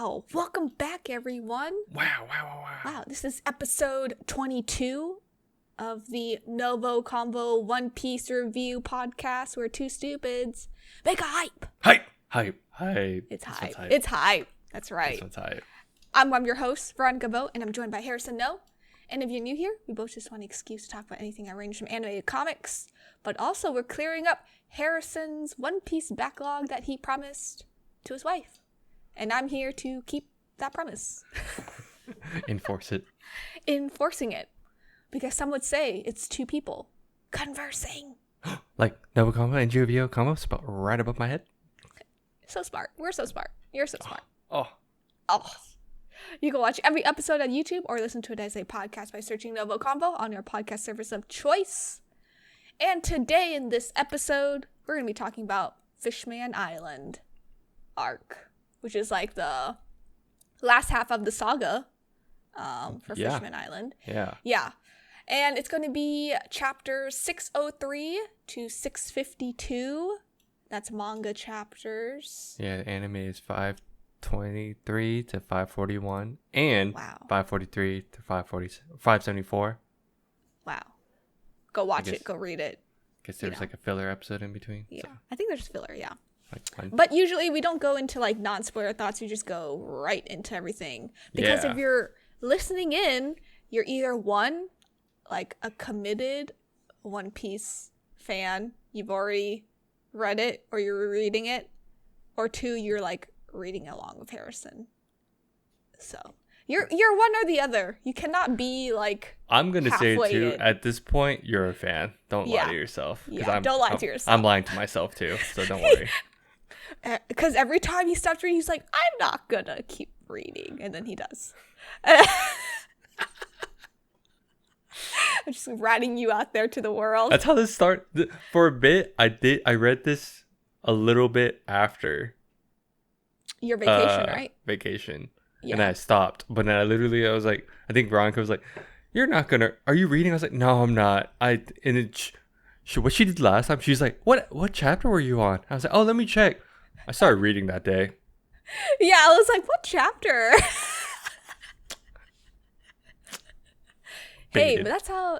Wow. Welcome back, everyone. Wow. This is episode 22 of the NgoVo Convo One Piece review podcast where two stupids make a hype. Hype. It's hype. It's hype. That's right. That's what's hype. I'm your host, NgoVo, and I'm joined by Harrison No. And if you're new here, we both just want an excuse to talk about anything that ranges from animated comics. But also, we're clearing up Harrison's One Piece backlog that he promised to his wife. And I'm here to keep that promise. Enforcing it. Because some would say it's two people conversing. Like NgoVo Convo and NgoVo Convo spelled right above my head. So smart. We're so smart. You're so smart. Oh. You can watch every episode on YouTube or listen to it as a podcast by searching NgoVo Convo on your podcast service of choice. And today in this episode, we're going to be talking about Fishman Island arc, which is like the last half of the saga for Fishman Island. Yeah. And it's going to be chapters 603 to 652. That's manga chapters. Yeah, the anime is 523 to 541 and 543 to 574. Wow. Go watch it. Go read it. Guess there's like a filler episode in between. Yeah. So. I think there's filler, yeah. Like but usually we don't go into like non-spoiler thoughts. We just go right into everything. Because if you're listening in, you're either one, like a committed One Piece fan. You've already read it or you're reading it. Or two, you're like reading along with Harrison. So you're one or the other. You cannot be like I'm going to say too, at this point, you're a fan. Don't lie to yourself. Don't lie to yourself. I'm lying to myself too, so don't worry. Because every time he stops reading, he's like, I'm not gonna keep reading. And then he does. I'm just ratting you out there to the world. That's how this started. For a bit, I read this a little bit after. Your vacation, right? Vacation. Yeah. And I stopped. But then I was like, I think Veronica was like, are you reading? I was like, no, I'm not. What she did last time, she's like, what chapter were you on? I was like, oh, let me check. I started reading that day. Yeah, I was like, what chapter? Hey, but that's how...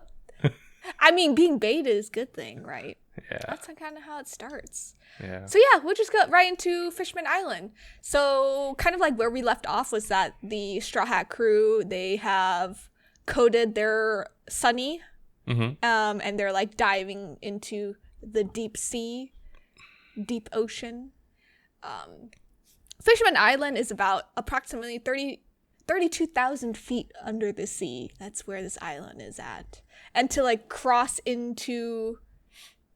I mean, being baited is a good thing, right? Yeah. That's kind of how it starts. Yeah. So yeah, we'll just go right into Fishman Island. So kind of like where we left off was that the Straw Hat crew, they have coded their Sunny. Mm-hmm. And they're like diving into the deep sea, deep ocean. Fishman Island is about approximately 32,000 feet under the sea. That's where this island is at. And to like cross into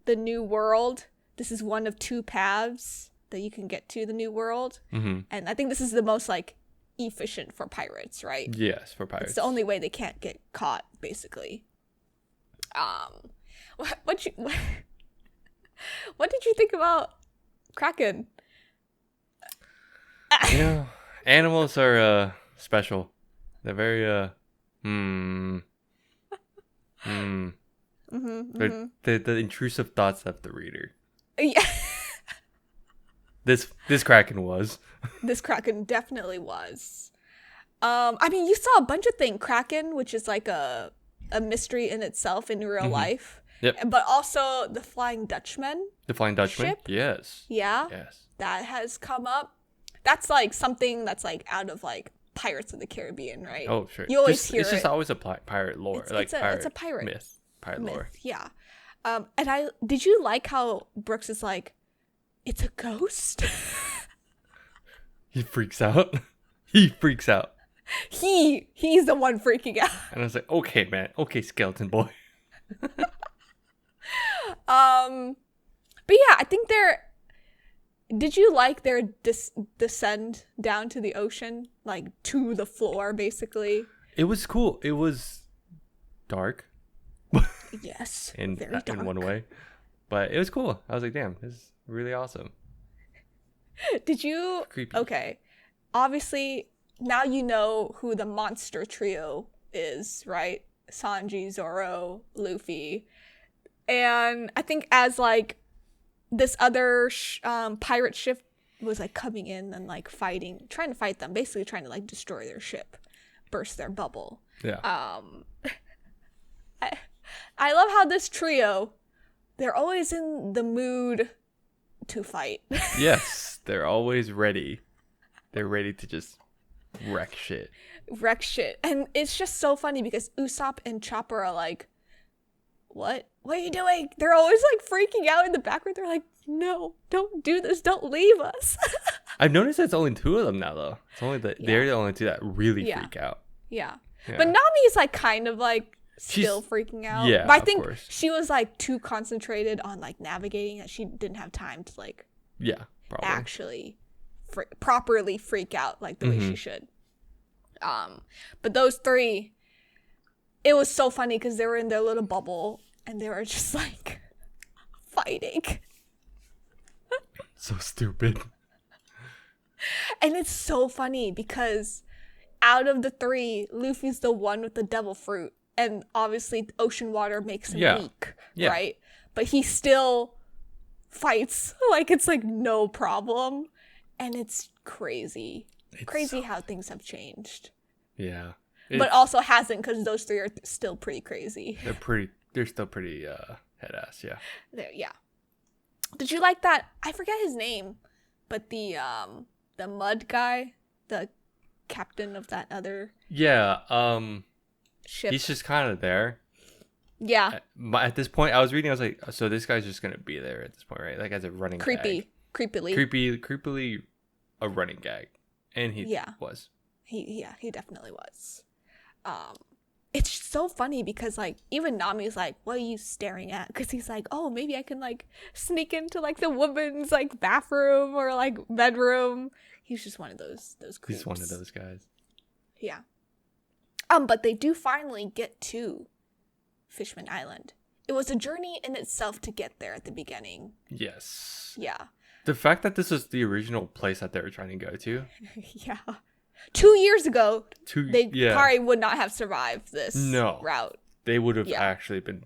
the new world, this is one of two paths that you can get to the new world. Mm-hmm. And I think this is the most like efficient for pirates, right? Yes, for pirates. It's the only way they can't get caught, basically. What did you think about Kraken? Animals are special. They're very They're the intrusive thoughts of the reader. Yeah. This Kraken was. This Kraken definitely was. I mean, you saw a bunch of things. Kraken, which is like a mystery in itself in real life. Yep. But also the Flying Dutchman. The Flying Dutchman? Ship. Yes. Yeah. Yes. That has come up. That's like something that's like out of like Pirates of the Caribbean, right? Oh, sure. You always hear it's just always a pirate lore. It's a pirate myth. Pirate lore. Yeah. And did you like how Brooks is like, it's a ghost? He freaks out. He's the one freaking out. And I was like, okay, man. Okay, skeleton boy. But yeah, I think did you like their descend down to the ocean, like to the floor, basically? It was cool. It was dark. Yes, very dark. In one way. But it was cool. I was like, damn, this is really awesome. Did you... Creepy. Okay. Obviously, now you know who the monster trio is, right? Sanji, Zoro, Luffy. And I think as like this other pirate ship was like coming in and like trying to fight them, basically trying to like destroy their ship, burst their bubble. Yeah. I love how this trio, they're always in the mood to fight. Yes, they're always ready. They're ready to just wreck shit. And it's just so funny because Usopp and Chopper are like, what are you doing? They're always like freaking out in the background. They're like, no, don't do this, don't leave us. I've noticed it's only two of them now, though. It's only they're the only two that really freak out. Yeah. But Nami's like kind of like still freaking out. Yeah, but I think she was like too concentrated on like navigating that she didn't have time to like actually properly freak out like the way she should. But those three, it was so funny because they were in their little bubble and they were just like fighting. So stupid. And it's so funny because out of the three, Luffy's the one with the devil fruit. And obviously ocean water makes him weak, right? But he still fights like it's like no problem. And it's crazy. Crazy how things have changed. Yeah. But also hasn't, because those three are still pretty crazy. They're still pretty head ass, yeah. Yeah. Did you like that? I forget his name, but the mud guy, the captain of that other ship. He's just kind of there. Yeah. At this point, I was reading, I was like, so this guy's just gonna be there at this point, right? Like as a running gag. Creepily a running gag. And he was. He definitely was. It's so funny because like even Nami's like, what are you staring at? Because he's like, oh, maybe I can like sneak into like the woman's like bathroom or like bedroom. He's just one of those creeps. He's one of those guys. Yeah. But they do finally get to Fishman Island. It was a journey in itself to get there at the beginning. Yes. Yeah. The fact that this was the original place that they were trying to go to. Yeah. 2 years ago, they probably would not have survived this route. They would have actually been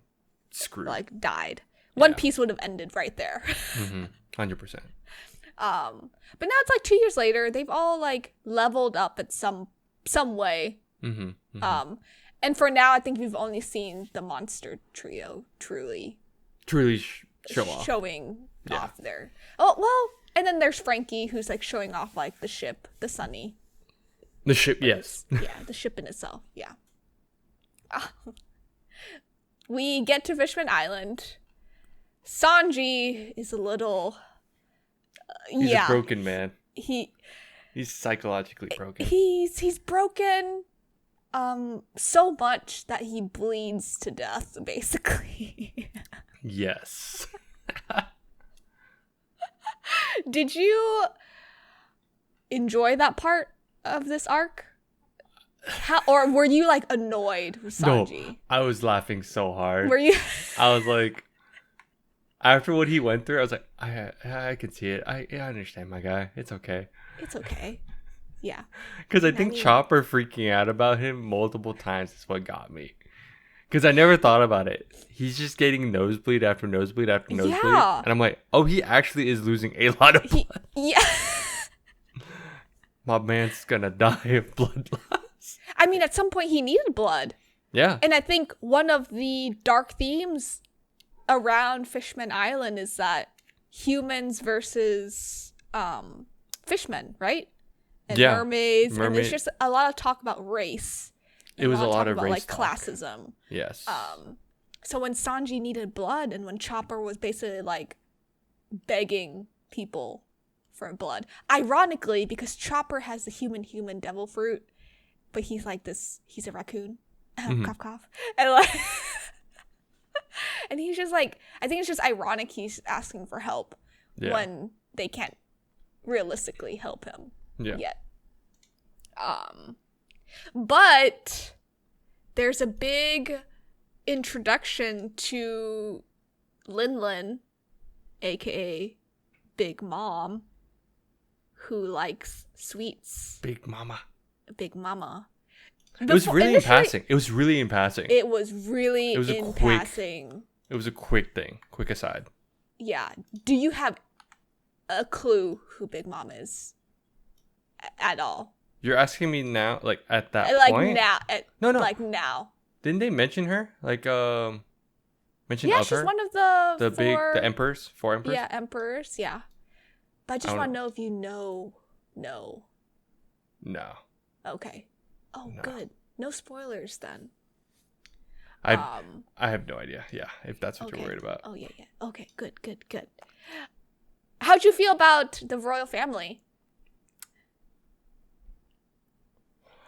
screwed. Like, died. One Piece would have ended right there. 100%. But now it's like 2 years later. They've all, like, leveled up at some way. And for now, I think we've only seen the monster trio truly showing off there. Oh, well, and then there's Frankie, who's, like, showing off, like, the ship, the Sunny. The ship, yes. The ship in itself, yeah. We get to Fishman Island. Sanji is a little... He's a broken man. He's psychologically broken. He's broken so much that he bleeds to death, basically. Yes. Did you enjoy that part of this arc? Or were you like annoyed with Sanji? No, I was laughing so hard. Were you? I was like, after what he went through, I was like, I can see it. I understand, my guy. It's okay. It's okay. Yeah. Because I think Chopper freaking out about him multiple times is what got me. Because I never thought about it. He's just getting nosebleed after nosebleed after nosebleed. Yeah. And I'm like, oh, he actually is losing a lot of blood. Yeah. My man's gonna die of blood loss. I mean, at some point he needed blood. Yeah. And I think one of the dark themes around Fishman Island is that humans versus fishmen, right? And mermaids. And there's just a lot of talk about race. It was a lot of race like classism. Yes. So when Sanji needed blood and when Chopper was basically like begging people for blood, ironically, because Chopper has the human devil fruit, but he's like this, he's a raccoon. Cough cough. And like and he's just like, I think it's just ironic he's asking for help when they can't realistically help him yet. But there's a big introduction to Lin, aka Big Mom, who likes sweets. Big Mama. It was really in passing. It was really in passing. It was a quick thing. Quick aside. Yeah. Do you have a clue who Big Mom is at all. You're asking me now, like at that point? Now. No. Like now. Didn't they mention her? Like mention Yeah, of she's her? one of the the emperors, 4 emperors. Yeah, emperors. Yeah, but I just want to know if you know. No. Okay. Oh, No. good. No spoilers then. I have no idea. Yeah, if that's what okay. you're worried about. Oh yeah. Okay. Good. How'd you feel about the royal family?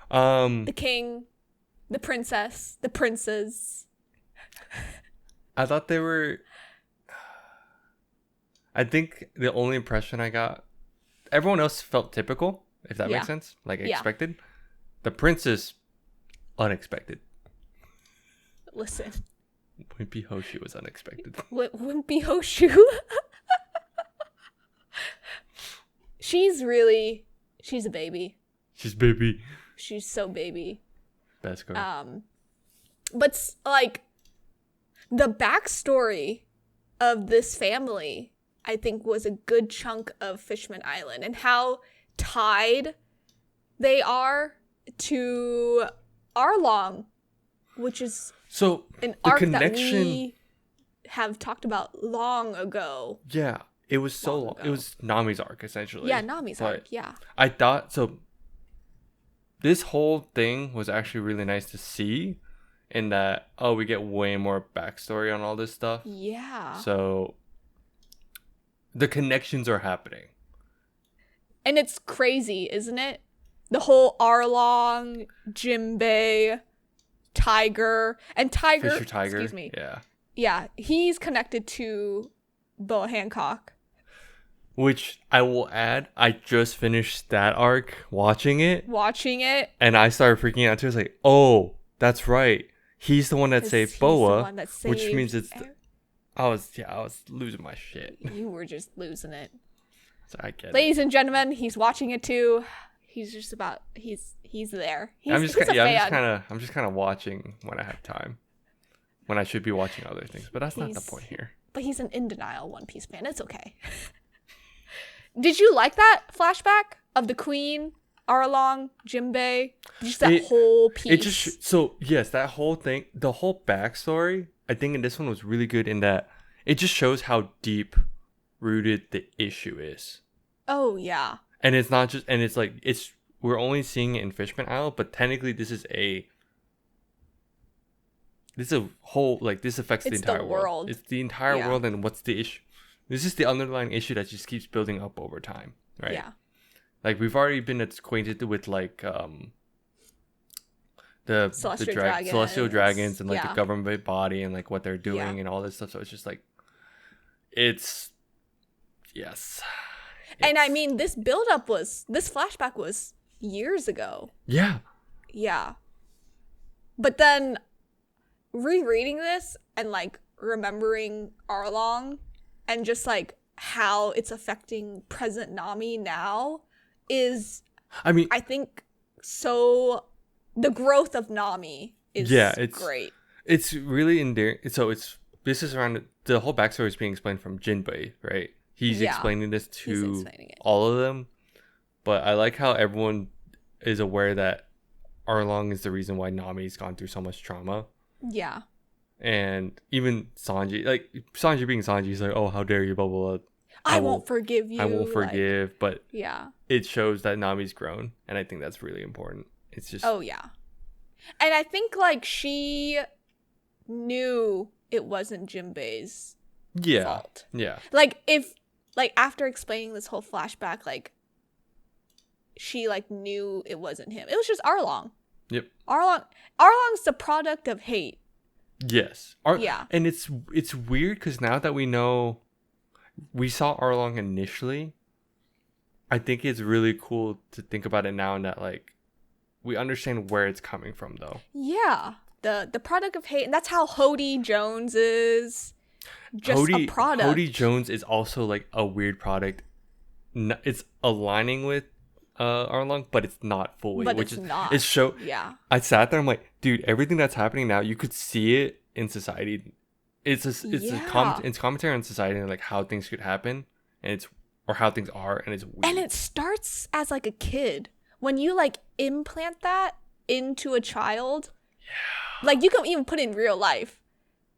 The king, the princess, the princes. I thought they were. I think the only impression I got, everyone else felt typical, if that makes sense, like expected. The princess, unexpected. Listen, Wimpy Hoshi was unexpected. Wimpy Hoshu. She's a baby. She's baby. She's so baby. Best girl. But like the backstory of this family, I think, was a good chunk of Fishman Island and how tied they are to Arlong, which is so an the arc connection that we have talked about long ago. Yeah, it was so long. It was Nami's arc essentially. Yeah, Nami's arc. Yeah. I thought so. This whole thing was actually really nice to see, in that we get way more backstory on all this stuff. Yeah. So the connections are happening. And it's crazy, isn't it? The whole Arlong, Jinbei, Tiger, and Fisher Tiger. Excuse me. Yeah. Yeah, he's connected to Boa Hancock. Which I will add, I just finished that arc watching it. And I started freaking out too. I was like, oh, that's right. He's the one that saved Boa. Which means it's... I was losing my shit. You were just losing it. So I get Ladies and gentlemen, he's watching it too. He's just about... He's there. I'm just kind of watching when I have time. When I should be watching other things. But that's not the point here. But he's an in denial One Piece fan. It's okay. Did you like that flashback of the Queen, Arlong, Jinbei? Just that whole piece. It just yes, that whole thing, the whole backstory. I think in this one was really good in that it just shows how deep rooted the issue is. Oh yeah. And it's not just, and it's like we're only seeing it in Fishman Isle, but technically this is a whole, like, this affects the entire world. It's the entire world, and what's the issue? This is the underlying issue that just keeps building up over time, right? Yeah. Like, we've already been acquainted with, like, the celestial dragons and, like, the government body and, like, what they're doing and all this stuff. So it's just, like, yes. And I mean, this flashback was years ago. Yeah. Yeah. But then rereading this and, like, remembering Arlong and just, like, how it's affecting present Nami now is, I think, so the growth of Nami is great. It's really endearing. So this is around, the whole backstory is being explained from Jinbei, right? He's explaining this to all of them. But I like how everyone is aware that Arlong is the reason why Nami's gone through so much trauma. Yeah. And even Sanji, like, Sanji being Sanji, he's like, oh, how dare you, blah, blah, blah. I won't forgive you. I won't forgive. Like, but yeah, it shows that Nami's grown. And I think that's really important. It's just... Oh, yeah. And I think, like, she knew it wasn't Jinbei's fault. Yeah. Like, after explaining this whole flashback, like, she, like, knew it wasn't him. It was just Arlong. Yep. Arlong's the product of hate. Yes. And it's weird because now that we know, we saw Arlong initially, I think it's really cool to think about it now, and that, like, we understand where it's coming from, though. Yeah. The product of hate. And that's how Hody Jones is. Just a product. Hody Jones is also, like, a weird product. It's aligning with Arlong, but it's not fully. Not. It's so... Yeah. I sat there, I'm like, dude, everything that's happening now, you could see it in society. It's commentary on society and, like, how things could happen. And it's or how things are, and it's weird. And it starts as like a kid. When you like implant that into a child, like you can even put in real life.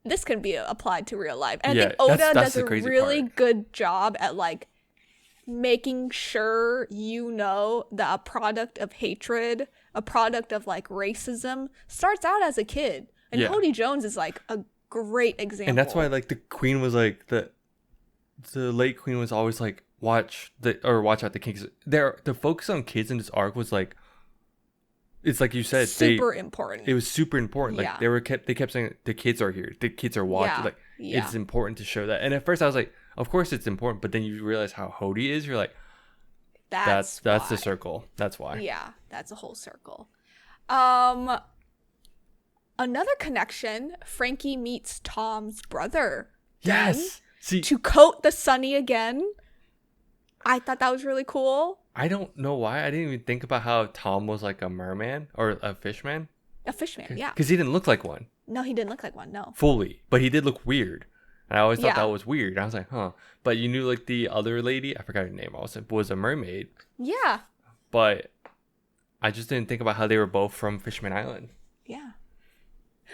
This can be applied to real life. And I think Oda does a really good job at like making sure you know that a product of hatred, a product of like racism starts out as a kid. And Cody Jones is like a great example. And that's why like the queen was like the late queen was always like watch out the kids. The focus on kids in this arc was like, it's like you said, super important. It was super important. Like they kept saying the kids are here, the kids are watching. Like it's important to show that. And at first I was like, of course it's important, but then you realize how Hody is. You're like, that's the circle. That's why. Yeah, that's a whole circle. Another connection: Frankie meets Tom's brother. Yes. See, to coat the Sunny again. I thought that was really cool. I don't know why. I didn't even think about how Tom was like a merman or a fishman. A fishman, yeah. Because he didn't look like one. No, he didn't look like one, no. Fully. But he did look weird. And I always thought that was weird. I was like, huh. But you knew like the other lady, I forgot her name also, was a mermaid. Yeah. But I just didn't think about how they were both from Fishman Island. Yeah.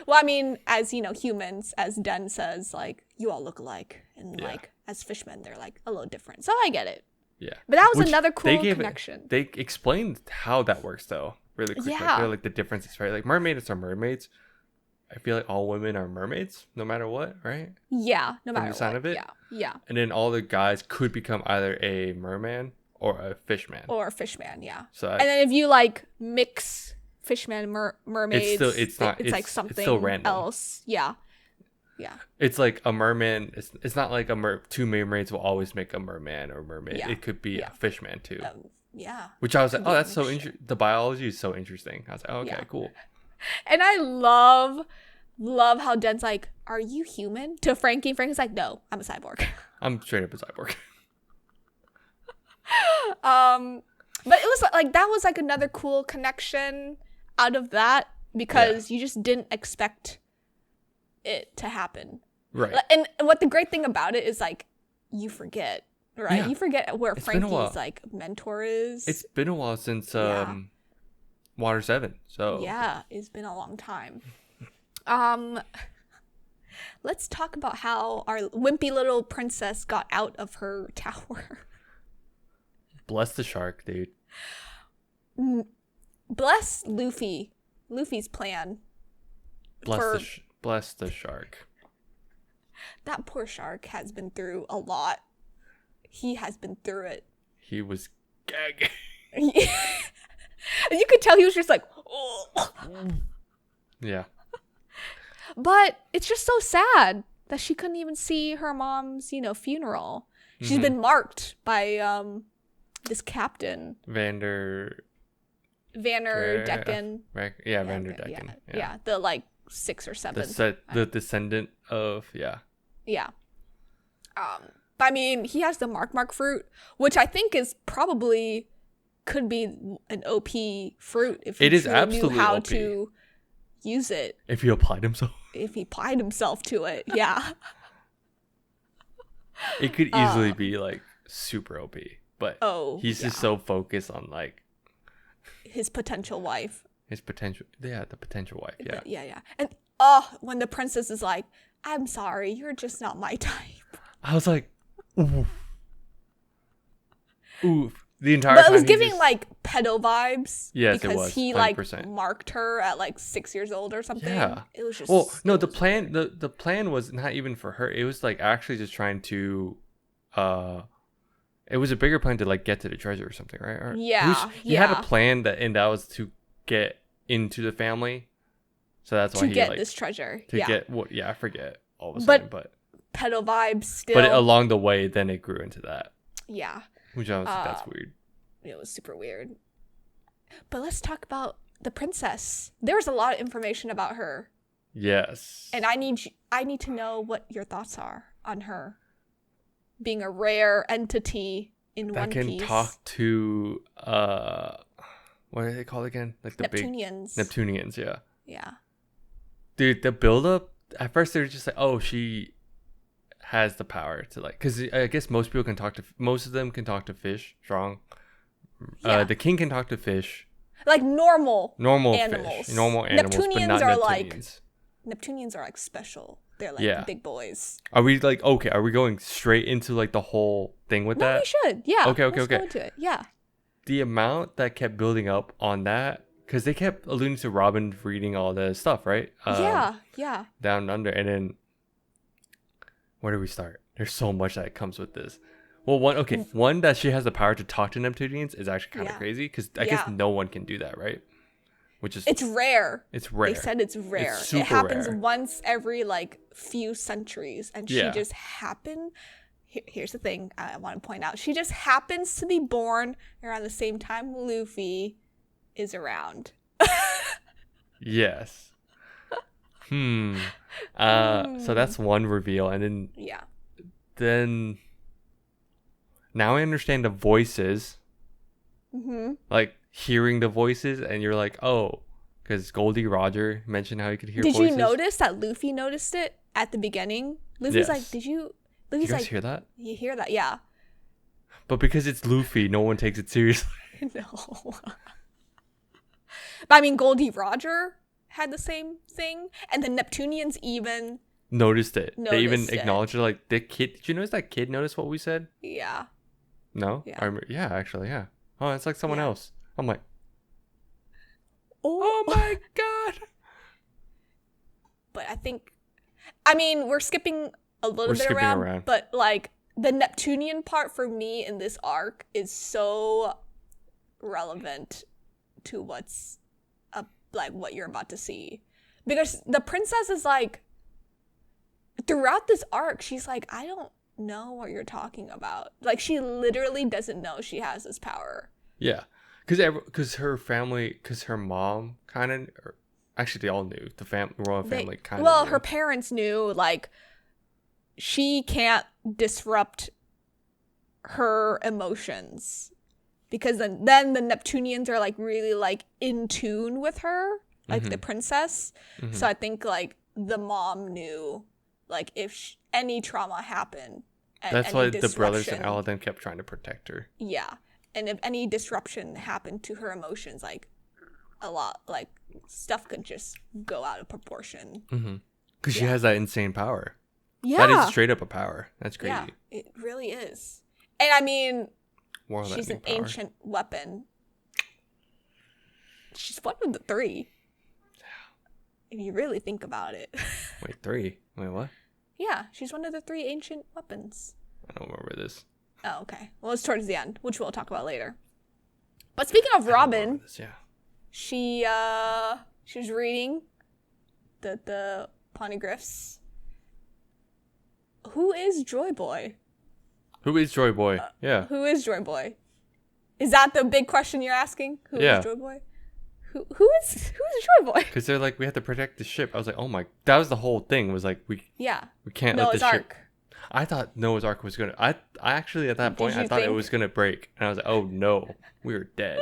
Well, I mean, as you know, humans, as Den says, like, you all look alike. And like, as fishmen, they're like a little different. So I get it. Yeah. But that was another cool connection. They explained how that works, though, really quickly. Yeah. They're like the differences, right? Like, mermaids are mermaids. I feel like all women are mermaids, no matter what, right? Yeah, no matter what. From the sign of it. Yeah. And then all the guys could become either a merman or a fishman. Or a fishman, yeah. So and then if you like mix fishman mermaids, it's like something it's still random. else. Yeah. Yeah. It's like a merman. It's not like two mermaids will always make a merman or mermaid. Yeah. It could be a fishman too. Yeah. Which I was like, oh, that's so interesting. The biology is so interesting. I was like, oh, okay, cool. And I love how Den's like, are you human? To Frankie. Frankie's like, no, I'm a cyborg. I'm straight up a cyborg. But it was like, that was like another cool connection out of that because you just didn't expect it to happen. Right. And what the great thing about it is like, you forget, right? Yeah. You forget where it's Frankie's like mentor is. It's been a while since Water 7. So yeah, it's been a long time. Let's talk about how our wimpy little princess got out of her tower. Bless the shark, dude. Bless Luffy. Luffy's plan. Bless the shark. That poor shark has been through a lot. He has been through it. He was gagging. And you could tell he was just like, oh. Yeah. But it's just so sad that she couldn't even see her mom's, funeral. She's been marked by this captain. Vanderdecken. Yeah, Vanderdecken. Yeah, the like 6 or 7. The descendant of Yeah. But I mean, he has the mark fruit, which I think is probably could be an OP fruit if he knew how OP. To use it. If he applied himself. If he applied himself to it, yeah. It could easily be like super OP, but he's just so focused on like his potential wife. The potential wife, yeah. Yeah. And when the princess is like, I'm sorry, you're just not my type. I was like, oof. The entire but time it was giving like pedo vibes. Yes, because it was. He like marked her at like 6 years old or something. Yeah. It was just the plan was not even for her. It was like actually just trying to it was a bigger plan to like get to the treasure or something, right? Or, he had a plan and that was to get into the family. So that's why he get this treasure. I forget all of a sudden, but pedo vibes still. But along the way, then it grew into that. Yeah. Which I was like, that's weird. It was super weird. But let's talk about the princess. There's a lot of information about her. Yes. And I need to know what your thoughts are on her being a rare entity in One Piece. That can talk to what are they called again? Like the Neptunians. Neptunians, yeah. Yeah. Dude, the build up at first they were just like, oh, she has the power to like, because I guess most of them can talk to fish strong. Yeah. The king can talk to fish. Like normal animals. Fish, normal animals, Neptunians but not are Neptunians. Neptunians are like special. They're like big boys. Are we like okay? Are we going straight into like the whole thing with that? No, we should. Yeah. Okay. Let's go into it. Yeah. The amount that kept building up on that, because they kept alluding to Robin reading all the stuff, right? Yeah. Down under, and then where do we start? There's so much that comes with this. Well, one that she has the power to talk to Neptunians is actually kind of crazy, because I guess no one can do that, right? It's rare. It's rare. They said it's rare. It's super it happens rare. Once every like few centuries, and she just happened. Here's the thing I want to point out: she just happens to be born around the same time Luffy is around. Yes. So that's one reveal, and then now I understand the voices. Like hearing the voices, and you're like, oh, because Goldie Roger mentioned how he could hear voices. Did you notice that Luffy noticed it at the beginning? Luffy's like, did you? Luffy's you guys like, hear that? You hear that? Yeah. But because it's Luffy, no one takes it seriously. No. But I mean, Goldie Roger had the same thing, and the Neptunians even noticed it. They even acknowledged it. Like, the kid. Did you notice that kid noticed what we said? Yeah. No? Yeah. Actually. Oh, it's like someone else. I'm like, oh my God. But I mean, we're skipping a little bit around, but like the Neptunian part for me in this arc is so relevant to what's like what you're about to see, because the princess is like, throughout this arc, she's like, I don't know what you're talking about. Like, she literally doesn't know she has this power. Yeah, because her family, because her mom kind of, actually they all knew, the royal family kind of well knew. Her parents knew, like, she can't disrupt her emotions, because then the Neptunians are like really like in tune with her, like the princess. So I think like the mom knew, like, if any trauma happened, that's why the brothers and all of them kept trying to protect her. Yeah, and if any disruption happened to her emotions, like a lot, like stuff could just go out of proportion. Because she has that insane power. Yeah, that is straight up a power. That's crazy. Yeah, it really is. And I mean, she's an power. Ancient weapon. She's one of the three. If you really think about it. Wait, 3? Wait, what? Yeah, she's one of the 3 ancient weapons. I don't remember this. Oh, okay. Well, it's towards the end, which we'll talk about later. But speaking of Robin, she was reading the poneglyphs. Who is Joy Boy? Who is Joy Boy? Who is Joy Boy? Is that the big question you're asking? Who is Joy Boy? Who is Joy Boy? Because they're like, we have to protect the ship. I was like, oh my, that was the whole thing. Was like, we can't let the ship. I thought Noah's Ark was gonna. I actually at that point I thought it was gonna break, and I was like, oh no, we're dead.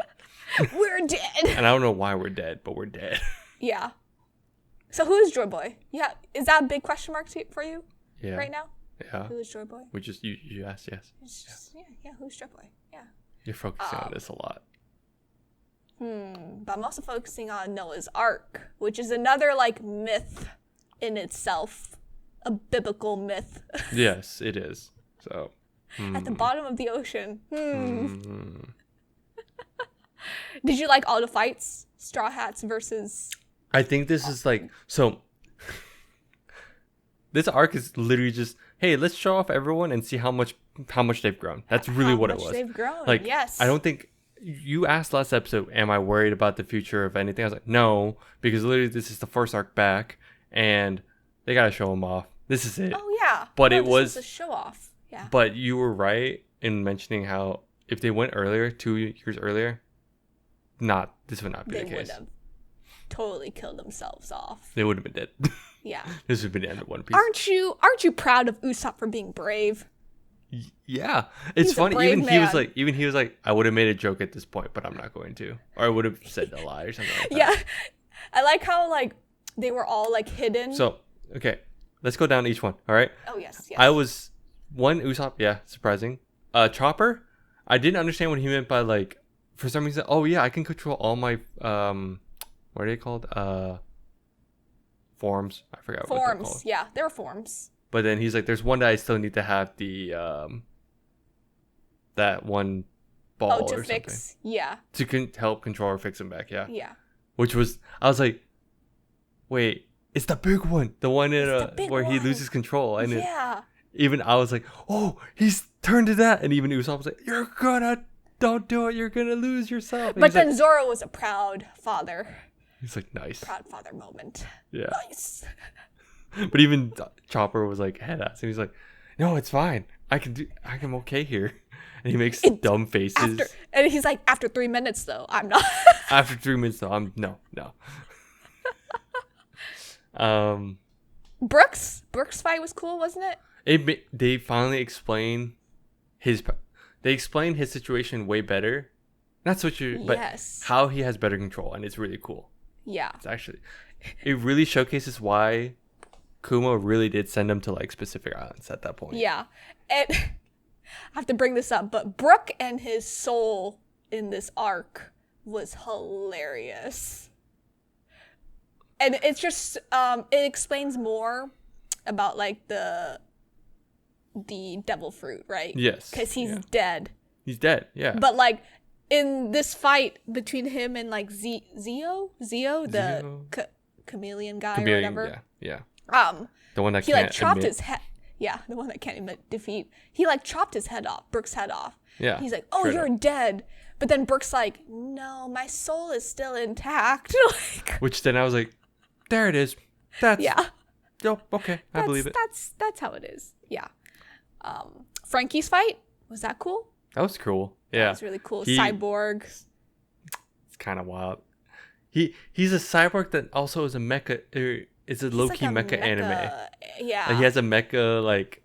We're dead. And I don't know why we're dead, but we're dead. Yeah. So who is Joy Boy? Yeah, is that a big question mark for you? Yeah. Right now. Yeah. Who is Joy Boy? We just you asked, yes. Yeah. Who's Joy Boy? Yeah. You're focusing on this a lot. But I'm also focusing on Noah's Ark, which is another like myth in itself, a biblical myth. Yes, it is. So. At the bottom of the ocean. Did you like all the fights? Straw Hats versus. I think this is like so. This arc is literally just, hey, let's show off everyone and see how much they've grown. That's really what it was. They've grown. Like, yes. I don't think you asked last episode, am I worried about the future of anything? I was like, no, because literally this is the first arc back, and they gotta show them off. This is it. Oh yeah. But it was a show off. Yeah. But you were right in mentioning how if they went earlier, 2 years earlier, this would not be the case. They would have totally killed themselves off. They would have been dead. Yeah. This would have been the end of One Piece. Aren't you proud of Usopp for being brave? Yeah. It's funny. Even he was like, I would have made a joke at this point, but I'm not going to. Or I would have said a lie or something like that. Yeah. I like how like they were all like hidden. So, okay. let's go down each one. All right. Oh yes. I was one Usopp. Yeah, surprising. Chopper. I didn't understand what he meant by like. For some reason, oh yeah, I can control all my what are they called? Forms. I forgot what they're called. Forms. Yeah, they're forms. But then he's like, there's one that I still need to have the that one ball to or fix. something. Yeah. To help control or fix him back. Yeah. Yeah. Which was, I was like, wait, it's the big one, the one in where he loses control, and even I was like, oh, he's turned to that, and even Usopp was like, don't do it, you're gonna lose yourself. And but then like, Zoro was a proud father. He's like, nice. Proud father moment. Yeah. Nice. But even Chopper was like head ass, and he's like, no, it's fine. I'm okay here. And he makes dumb faces. And he's like, after 3 minutes though, I'm not. After 3 minutes though, I'm no. Brooks fight was cool, wasn't it? They finally explain his situation way better. Not so you, but how he has better control, and it's really cool. Yeah. It really showcases why Kumo really did send him to like specific islands at that point. Yeah. And I have to bring this up, but Brook and his soul in this arc was hilarious. And it's just it explains more about like the devil fruit, right? Yes. Because he's dead. He's dead, yeah. But like in this fight between him and like Zio, the chameleon guy or whatever. Yeah. The one that he like chopped his head. Yeah, the one that can't defeat. He like chopped his head off, Brooks' head off. Yeah. He's like, "Oh, you're dead." But then Brooks like, "No, my soul is still intact." Which then I was like, "There it is." That's Oh, okay. I believe it. That's how it is. Yeah. Frankie's fight, was that cool? That was cool. Yeah. That was really cool. Cyborg. It's kind of wild. He's a cyborg that also is a mecha. It's a low key mecha anime. Yeah. Like he has a mecha, like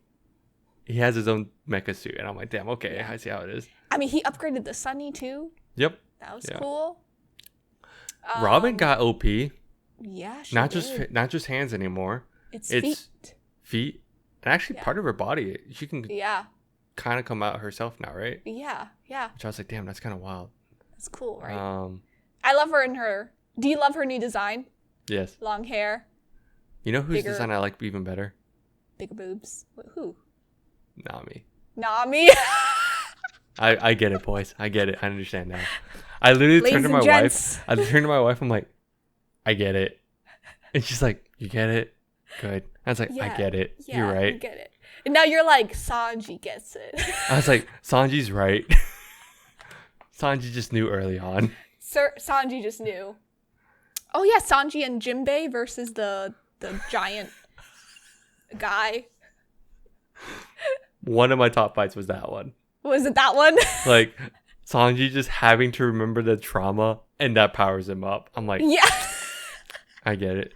he has his own mecha suit, and I'm like, damn, okay, I see how it is. I mean, he upgraded the Sunny too. Yep. That was cool. Robin got OP. Yeah, not just hands anymore. It's feet, and actually part of her body. She can kind of come out herself now, right? Yeah. Which I was like, damn, that's kind of wild. That's cool, right? I love her in her. Do you love her new design? Yes. Long hair. You know whose design I like even better? Bigger boobs. Who? Nami. I get it, boys. I get it. I understand now. I literally turned to my wife. I'm like, I get it. And she's like, you get it? Good. I was like, I get it. Yeah, you're right. You get it. And now you're like, Sanji gets it. I was like, Sanji's right. Sanji just knew early on. Sanji just knew. Oh yeah, Sanji and Jinbei versus the giant guy. One of my top fights was that one. Was it that one? Like Sanji just having to remember the trauma, and that powers him up. I'm like, yeah, I get it.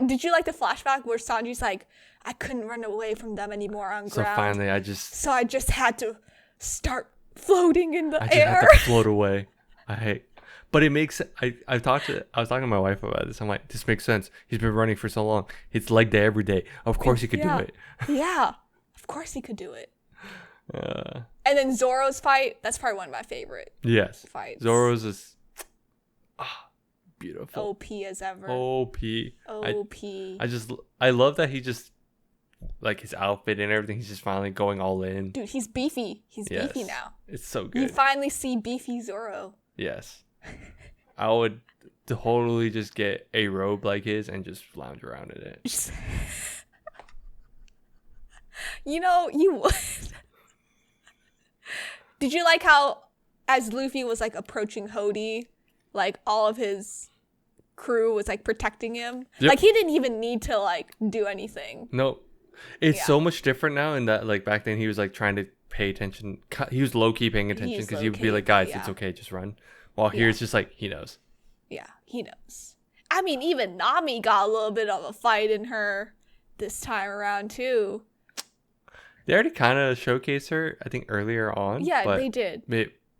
Did you like the flashback where Sanji's like, I couldn't run away from them anymore on ground. So finally, I just had to start floating in the air. I just had to float away. But it makes. I was talking to my wife about this. I'm like, this makes sense. He's been running for so long. It's leg day every day. Of course he could do it. Yeah, of course he could do it. And then Zoro's fight. That's probably one of my favorite. Yes. Fights. Zoro's is beautiful. OP as ever. OP. I love that he just like his outfit and everything. He's just finally going all in. Dude, he's beefy. He's beefy now. It's so good. You finally see beefy Zoro. Yes. I would totally just get a robe like his and just lounge around in it. You would. Did you like how, as Luffy was like approaching Hody, like all of his crew was like protecting him? Yep. Like he didn't even need to like do anything. Nope. It's so much different now in that like back then he was like trying to pay attention. He was low key paying attention because he would be like, guys, it's okay, just run. While here it's just like, he knows. Yeah, he knows. I mean, even Nami got a little bit of a fight in her this time around, too. They already kind of showcased her, I think, earlier on. Yeah, but they did.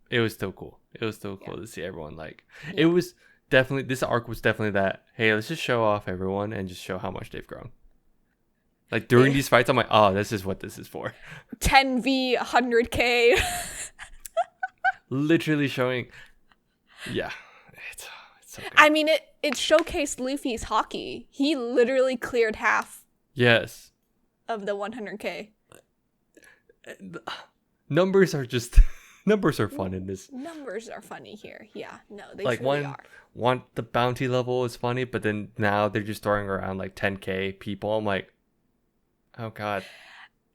It was still cool. It was still cool to see everyone, like... Yeah. It was definitely... This arc was definitely that, hey, let's just show off everyone and just show how much they've grown. Like during these fights, I'm like, oh, this is what this is for. 10v 100k. Literally showing, yeah, it's so good. I mean, it showcased Luffy's hockey. He literally cleared half. Yes. Of the 100k. Numbers are fun in this. Numbers are funny here. Yeah, no, they like truly are. One, the bounty level is funny, but then now they're just throwing around like 10k people. I'm like, oh god,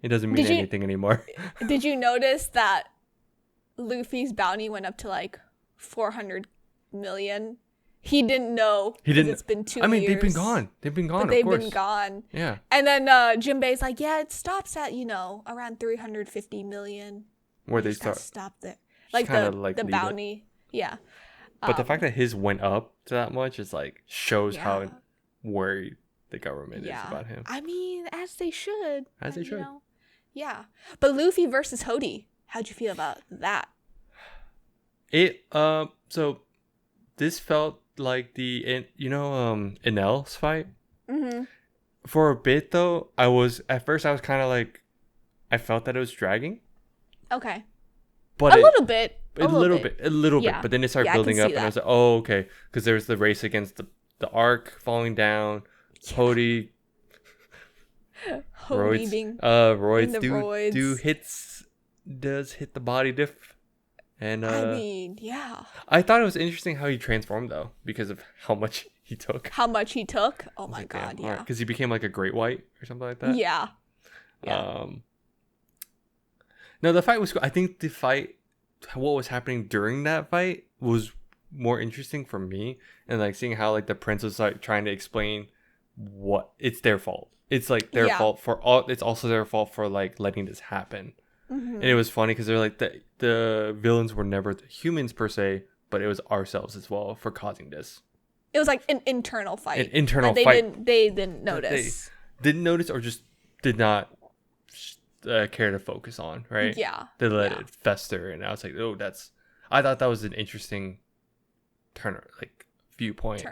it doesn't mean anything anymore. Did you notice that Luffy's bounty went up to like 400 million? He didn't know. It's been 2 years. I mean, they've been gone. They've been gone. But they've been gone. Yeah. And then Jinbei's like, yeah, it stops at around 350 million. Where they stop there, like the bounty. Yeah. But the fact that his went up to that much is like shows how worried the government is about him. I mean, as they should. As they should. Yeah. But Luffy versus Hody, how'd you feel about that? So this felt like the Enel's fight. Mm-hmm. For a bit though, at first I was kind of like, I felt that it was dragging. Okay. But a little bit. But then it started building up, and I was like, oh, okay, because there was the race against the Ark falling down. Hody being roids does hit the body diff, and I mean, yeah. I thought it was interesting how he transformed though, because of how much he took. Oh my god, yeah. Because he became like a great white or something like that. Yeah. No, the fight was cool. I think what was happening during that fight was more interesting for me, and like seeing how like the prince was like trying to explain what it's their fault. It's like their fault for all. It's also their fault for like letting this happen. Mm-hmm. And it was funny because they're like the villains were never the humans per se, but it was ourselves as well for causing this. It was like an internal fight. They didn't notice. They didn't notice, or just did not care to focus on, right? Yeah. They let it fester, and I was like, oh, I thought that was an interesting viewpoint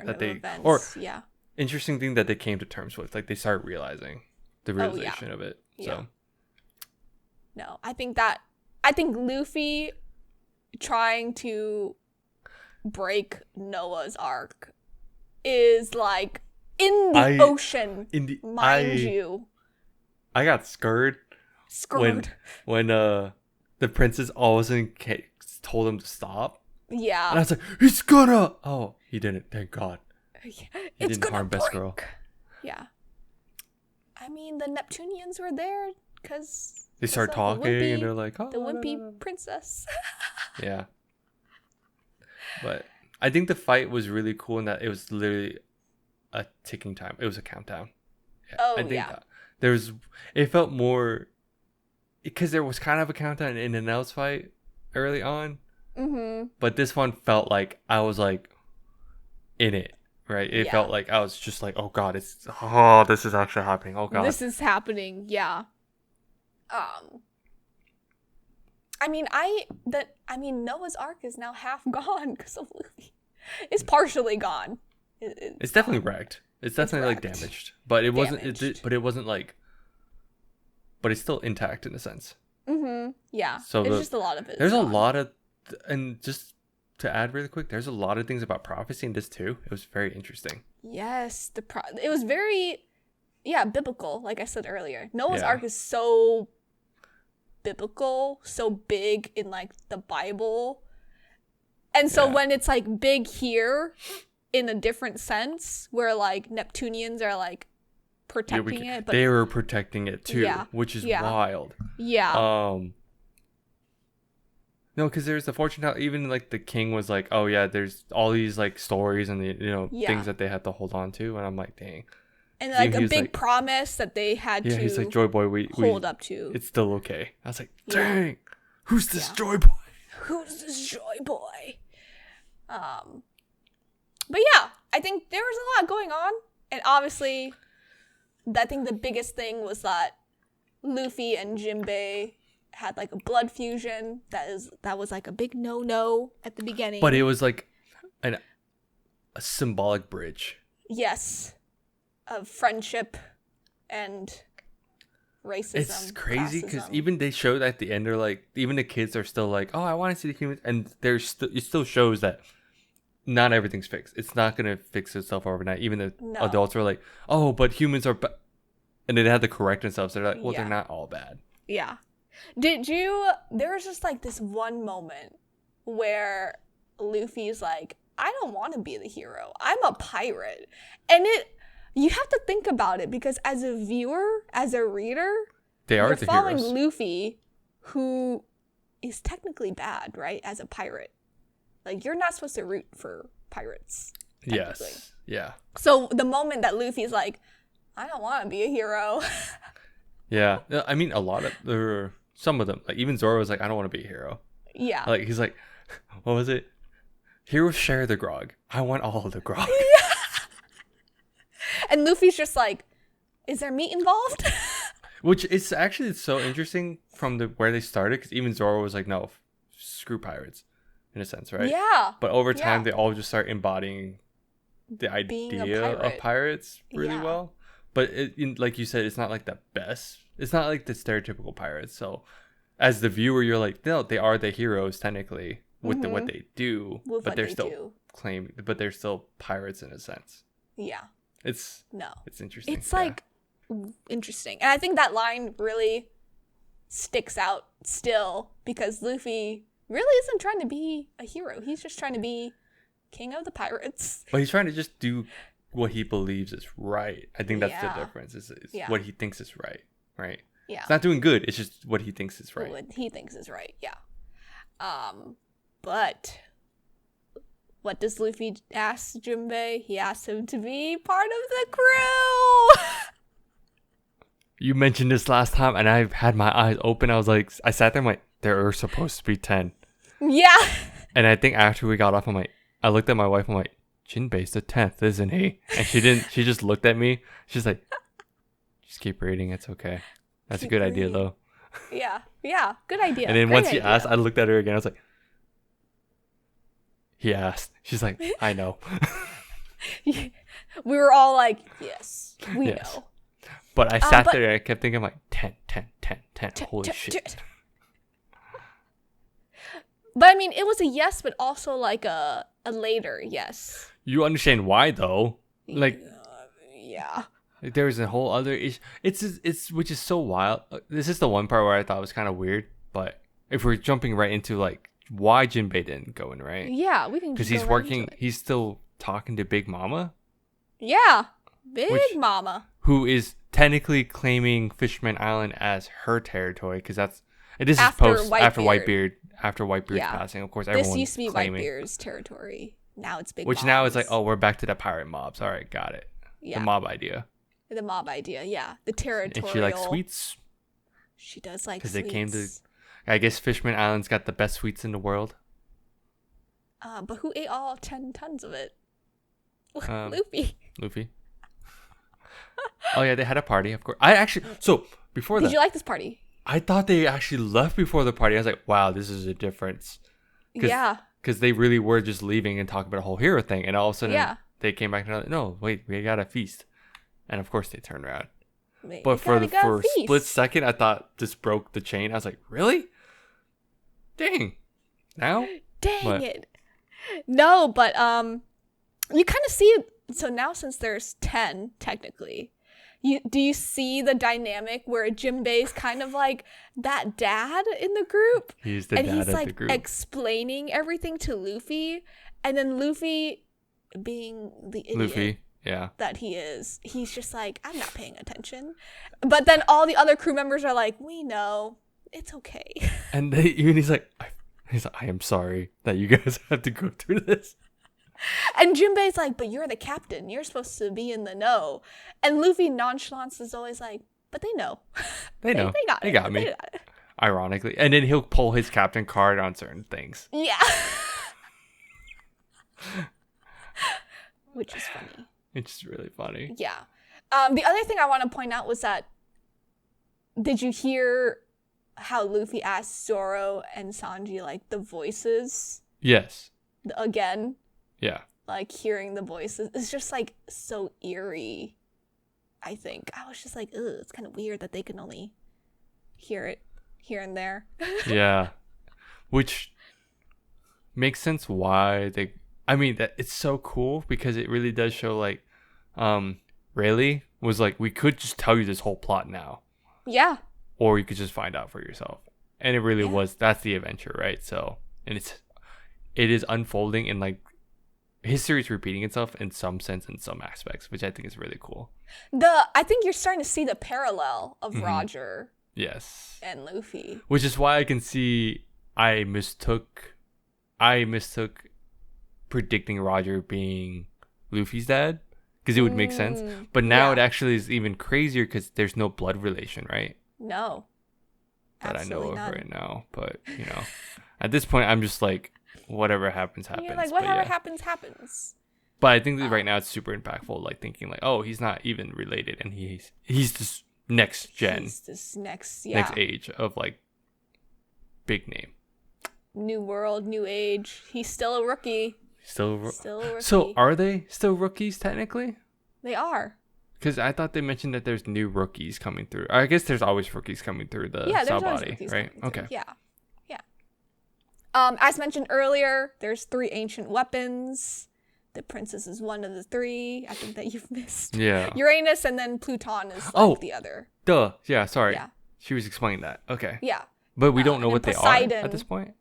interesting thing that they came to terms with. Like they started realizing the realization of it. Yeah. So no, I think Luffy trying to break Noah's Ark is like in the ocean, mind you. I got scared when the princess all of a sudden told him to stop. Yeah. And I was like, he's gonna. Oh, he didn't. Thank God. He didn't harm Best Girl. Yeah. I mean, the Neptunians were there because they start talking and they're like, oh, the wimpy princess. Yeah. But I think the fight was really cool in that it was literally a ticking time. It was a countdown. Yeah, it felt more because there was kind of a countdown in Enel's fight early on. Mm-hmm. But this one felt like I was like in it, right? It felt like I was just like, oh god, this is actually happening. Oh god, this is happening. Yeah. I mean, Noah's Ark is now half gone because of Luffy. It's partially gone. It's definitely wrecked. It's definitely like damaged, but it wasn't. But it wasn't like. But it's still intact in a sense. Mm-hmm. Yeah. So it's just a lot of it. There's a lot of, and just to add really quick, there's a lot of things about prophecy in this too. It was very interesting. Yes, it was very, biblical. Like I said earlier, Noah's Ark is so biblical, so big in like the Bible, and so when it's like big here, in a different sense, where like Neptunians are like protecting it, but they were protecting it too, which is wild. Yeah. No, because there's the fortune teller. Even like the king was like, "Oh yeah, there's all these like stories and the things that they had to hold on to," and I'm like, "Dang." And like a big promise that they had to. Yeah, he's like, "Joy Boy, we hold up to. It's still okay." I was like, "Dang, who's this Joy Boy? Who's this Joy Boy?" But yeah, I think there was a lot going on, and obviously, I think the biggest thing was that Luffy and Jinbei had like a blood fusion. That was like a big no at the beginning. But it was like a symbolic bridge. Yes, of friendship and racism. It's crazy because classism. even they showed at the end, they're like, even the kids are still like, oh, I want to see the humans, and it still shows that not everything's fixed. It's not gonna fix itself overnight. Even the No. adults were like, oh, but humans are, and they had to correct themselves. They're like, well, Yeah. they're not all bad. Yeah. There was just like this one moment where Luffy's like, I don't want to be the hero. I'm a pirate. And you have to think about it because as a viewer, as a reader, You're following heroes. Luffy, who is technically bad, right? As a pirate. Like, you're not supposed to root for pirates. Yes. Yeah. So the moment that Luffy's like, I don't want to be a hero. Yeah. I mean, some of them, like even Zoro was like, I don't want to be a hero. Yeah. Like he's like, what was it? Heroes share the grog. I want all of the grog. And Luffy's just like, is there meat involved? Which is actually so interesting from where they started, because even Zoro was like, no, screw pirates, in a sense, right? Yeah. But over time, Yeah. they all just start embodying the Being a idea of pirate. pirates really Yeah. well. But like you said, it's not like the best. It's not like the stereotypical pirates. So as the viewer, you're like, no, they are the heroes technically with what they do, With but what they're they still do. but they're still pirates in a sense. Yeah. It's No. interesting. It's yeah. like interesting. And I think that line really sticks out still because Luffy really isn't trying to be a hero. He's just trying to be king of the pirates. But he's trying to just do what he believes is right. I think that's the Yeah. difference. Is Yeah. what he thinks is right? Yeah. It's not doing good. It's just what he thinks is right. What he thinks is right. Yeah. But what does Luffy ask Jinbei? He asks him to be part of the crew. You mentioned this last time, and I've had my eyes open. I was like, I sat there, I'm like, there are supposed to be 10. Yeah. And I think after we got off, I looked at my wife, I'm like, Jinbei's the 10th, isn't he? And she didn't, she just looked at me. She's like, just keep reading. It's okay. That's a good idea, reading. though. Yeah. Yeah. Good idea. And then Great once she idea. asked, I looked at her again. I was like, he asked. She's like, I know. We were all like, yes, we Yes. know. But I sat but- there and I kept thinking, I'm like, 10. Holy shit. But I mean, it was a yes, but also like a later yes. You understand why, though? Like, Yeah. there was a whole other issue. It's which is so wild. This is the one part where I thought was kind of weird. But if we're jumping right into like why Jinbei didn't go in, right? Yeah, we can Because just he's go right working. into it. He's still talking to Big Mama, Yeah. Big Which- Mama. who is technically claiming Fishman Island as her territory. Because this After is after Whitebeard. Whitebeard's Yeah. passing. Of course, This everyone used to be claiming. Whitebeard's territory. Now it's Big Which Mom's. now is like, oh, we're back to the pirate mobs. All right, got it. Yeah. The mob idea. The mob idea, yeah. The territorial. And she likes sweets. She does like 'Cause sweets. they came to- I guess Fishman Island's got the best sweets in the world. But who ate all 10 tons of it? Um, Luffy. Oh yeah, they had a party, of course. So before Did that, you like this party? I thought they actually left before the party. I was like, wow, this is a difference. Yeah. Because they really were just leaving and talking about a whole hero thing. And all of a sudden, Yeah. they came back and no, wait, we got a feast. And of course, they turned around. We But for gotta go a feast. split second, I thought this broke the chain. I was like, really? Dang. Now? Dang What? it. No, but you kind of see, so now since there's 10 technically, do you see the dynamic where Jinbei's kind of like that dad in the group? He's the And dad he's of like the group. explaining everything to Luffy, and then Luffy, being the idiot Luffy, yeah. that he is, he's just like, I'm not paying attention. But then all the other crew members are like, we know, it's okay. And he's like, I am sorry that you guys have to go through this. And Jinbei's like, but you're the captain. You're supposed to be in the know. And Luffy nonchalance is always like, but they know. They know. They got They it. got me. They got it. Ironically. And then he'll pull his captain card on certain things. Yeah. Which is funny. It's just really funny. Yeah. The other thing I want to point out was that, did you hear how Luffy asked Zoro and Sanji, like, the voices Yes. again? Yeah. Like, hearing the voices. It's just, like, so eerie. I think. I was just like, ugh, it's kind of weird that they can only hear it here and there. Yeah. Which makes sense why they... I mean, that it's so cool because it really does show, like, Rayleigh was like, we could just tell you this whole plot now. Yeah. Or you could just find out for yourself. And it really was, that's the adventure, right? So, and it is unfolding in, like, history is repeating itself in some sense, in some aspects, which I think is really cool. I think you're starting to see the parallel of Roger. Yes. And Luffy. Which is why I can see I mistook predicting Roger being Luffy's dad, because it would make sense. But now it actually is even crazier because there's no blood relation, right? No. That I know of right now. But, you know, at this point, I'm just like, whatever happens, happens. You're like, whatever happens, happens. But I think that right now it's super impactful, like thinking like, oh, he's not even related, and he's this next gen. He's this next age of, like, big name. New world, new age. He's still a rookie. Still a rookie. So are they still rookies technically? They are. Because I thought they mentioned that there's new rookies coming through. I guess there's always rookies coming through the cell body, right? Okay. Yeah. As mentioned earlier, there's 3 ancient weapons. The princess is one of the 3. I think that you've missed. Yeah. Uranus, and then Pluton is like the other. Duh. Yeah. Sorry. Yeah. She was explaining that. Okay. Yeah. But we don't know what they are at this point.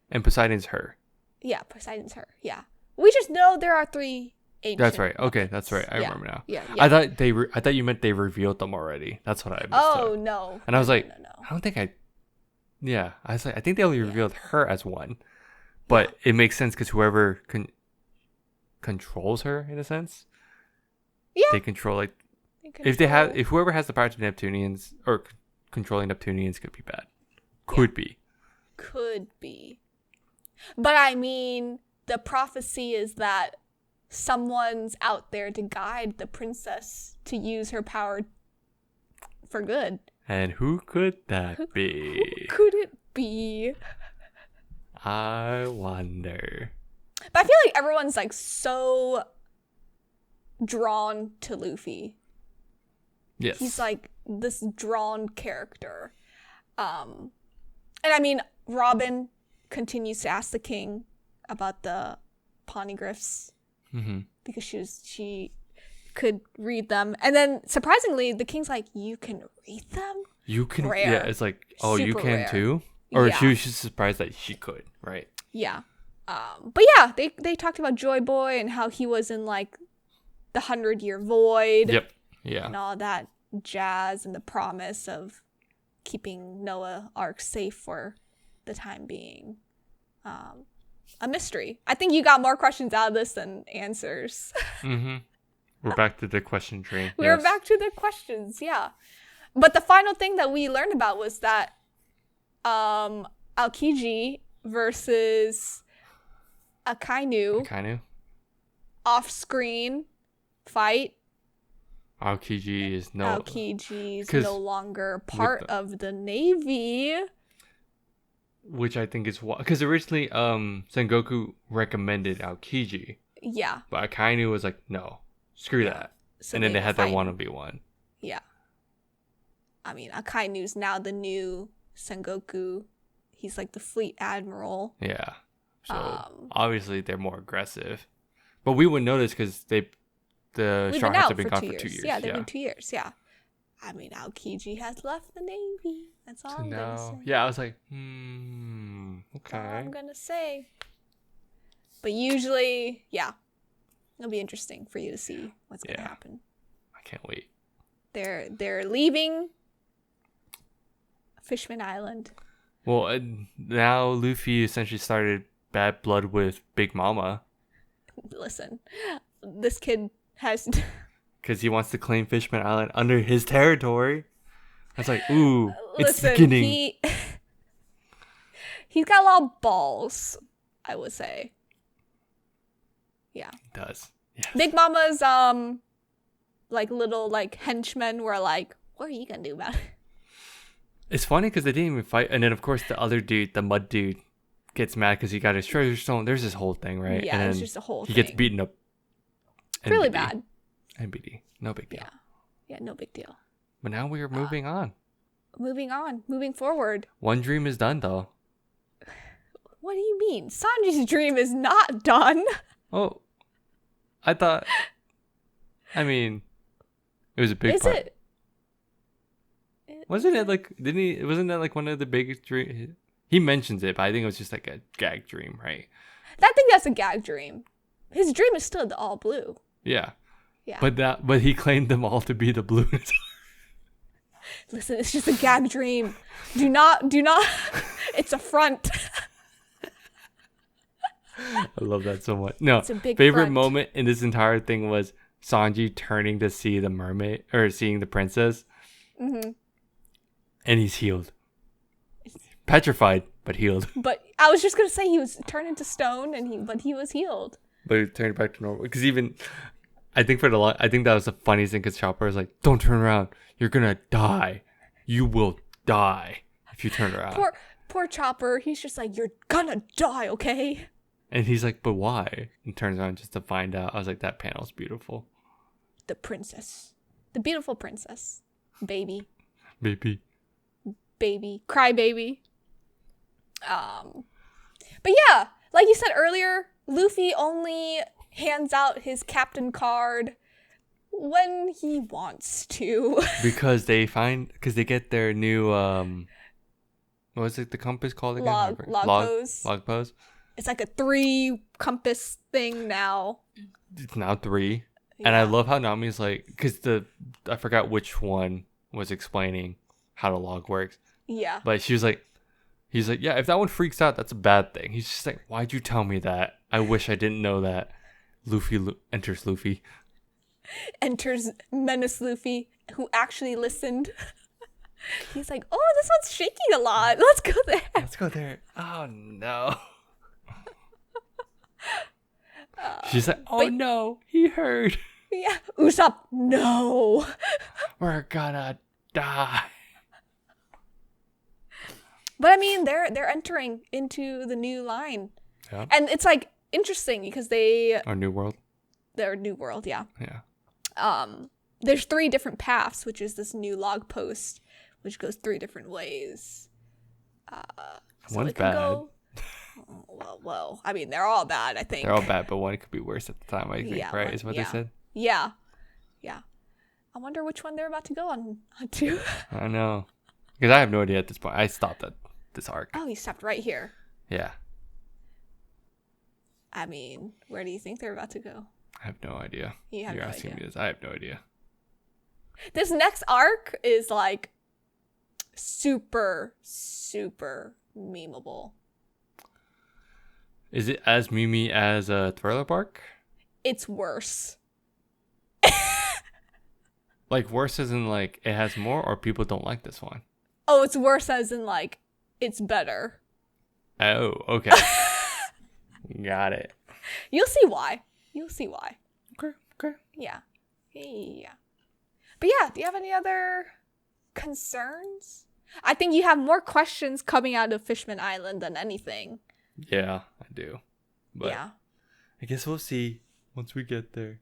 And Poseidon's her. Yeah, Poseidon's her. Yeah. We just know there are 3 ancient. That's right. Okay, that's right. I remember now. Yeah. I thought you meant they revealed them already. That's what I missed. Oh, no. And I was like, no. I don't think yeah, I was like, I think they only revealed her as one. But it makes sense because whoever controls her, in a sense. Yeah. They control, like, if whoever has the power to Neptunians or controlling Neptunians could be bad. Could be. But I mean, the prophecy is that someone's out there to guide the princess to use her power for good. And who could that be? Who could it be? I wonder. But I feel like everyone's like so drawn to Luffy. Yes. He's like this drawn character. And I mean, Robin continues to ask the king about the poneglyphs because she could read them, and then surprisingly the king's like, you can read them? You can? Rare. Yeah, it's like, oh, super you can rare. Too? Or she was just surprised that she could, right? Yeah. But yeah, they talked about Joy Boy and how he was in like the 100-year void. Yep. Yeah. And all that jazz and the promise of keeping Noah Ark safe for the time being. A mystery. I think you got more questions out of this than answers. We're back to the question train. We're back to the questions, yeah. But the final thing that we learned about was that Aokiji versus Akainu off-screen fight. Aokiji is no longer part of the Navy. Which I think is why, because originally Sengoku recommended Aokiji. Yeah. But Akainu was like, no, screw that. So and then they had their 1v1. Yeah. I mean, Akainu's now the new Sengoku. He's like the fleet admiral. Yeah. So obviously they're more aggressive. But we wouldn't notice because the Straw Hats have been gone for 2 years. Yeah, they've been 2 years. Yeah. I mean, Aokiji has left the Navy. That's all I'm gonna say. Yeah, I was like, okay. That's all I'm gonna say. But usually, yeah, it'll be interesting for you to see what's gonna happen. I can't wait. They're leaving Fishman Island. Well, now Luffy essentially started bad blood with Big Mama. Listen, this kid has. Because he wants to claim Fishman Island under his territory. I was like, ooh, it's Listen, beginning. He's got a lot of balls, I would say. Yeah. He does. Yes. Big Mama's like little like henchmen were like, what are you gonna do about it? It's funny because they didn't even fight, and then of course the other dude, the mud dude, gets mad because he got his treasure stone. There's this whole thing, right? Yeah, and it's just a whole thing. He gets beaten up. Really bad. NBD. No big deal. Yeah. Yeah, no big deal. But now we are moving on. Moving forward. One dream is done, though. What do you mean? Sanji's dream is not done. Oh, I thought. I mean, it was a big part. Is it? Wasn't it like? Didn't he? Wasn't that like one of the biggest dreams? He mentions it, but I think it was just like a gag dream, right? I think that's a gag dream. His dream is still the all blue. Yeah. Yeah. But he claimed them all to be the blue. Listen, it's just a gag dream. Do not. It's a front. I love that so much. No, It's a big favorite front. moment in this entire thing was Sanji turning to see the mermaid or seeing the princess, and he's healed, petrified but healed. But I was just gonna say he was turned into stone, but he was healed. But he turned back to normal because even I think that was the funniest thing because Chopper was like, "Don't turn around, you're gonna die. You will die if you turn around." Poor Chopper. He's just like, you're gonna die, okay? And he's like, "But why?" And turns around just to find out. I was like, that panel's beautiful. The princess, the beautiful princess, baby, cry baby. But yeah, like you said earlier, Luffy only hands out his captain card when he wants to. Because they get their new what was it the compass called again? Log pose. It's like a 3 compass thing now. It's now 3. Yeah. And I love how Nami's like, because I forgot which one was explaining how the log works. Yeah. But he's like, yeah, if that one freaks out, that's a bad thing. He's just like, why'd you tell me that? I wish I didn't know that. Enters Luffy. Enters Menace Luffy, who actually listened. He's like, oh, this one's shaking a lot. Let's go there. Oh, no. She's like, oh, no, he heard. Yeah. Usopp, no. We're gonna die. But I mean, they're entering into the new line. Yeah. And it's like interesting because Our new world. Their new world, yeah. Yeah. There's 3 different paths, which is this new log post, which goes 3 different ways. So One's it can bad. go. Well, I mean, they're all bad, I think. They're all bad, but one could be worse at the time, I think, Yeah, right? Is what they said? Yeah. I wonder which one they're about to go on to. I know. Because I have no idea at this point. I stopped at this arc. Oh, you stopped right here. Yeah. I mean, where do you think they're about to go? I have no idea. You're asking me this. I have no idea. This next arc is like super, super memeable. Is it as memey as a Thriller Bark? It's worse. Like worse as in like it has more, or people don't like this one? Oh, it's worse as in like it's better. Oh, okay. Got it. You'll see why. Okay. Yeah. But yeah, do you have any other concerns? I think you have more questions coming out of Fishman Island than anything. Yeah, I do. But yeah. I guess we'll see once we get there.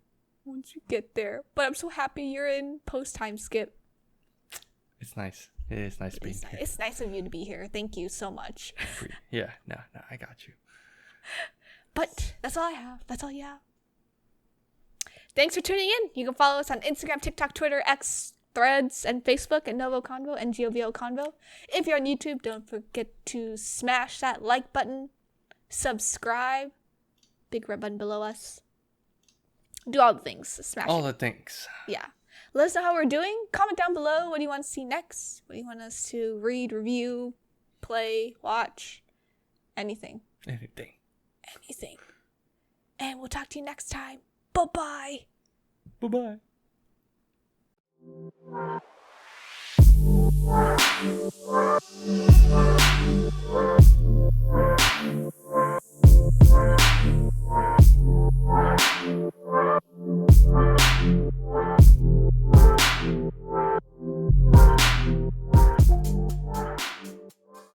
But I'm so happy you're in post-time skip. It's nice. It is nice being here. It's nice of you to be here. Thank you so much. Yeah, no, I got you. But that's all I have. That's all you have. Thanks for tuning in. You can follow us on Instagram, TikTok, Twitter, X, Threads, and Facebook at NgoVo Convo and NgoVo Convo. If you're on YouTube, don't forget to smash that like button, subscribe, big red button below us. Do all the things. Smash all it. the things. Yeah. Let us know how we're doing. Comment down below. What do you want to see next? What do you want us to read, review, play, watch? Anything. Anything. And we'll talk to you next time. Bye-bye. Bye-bye.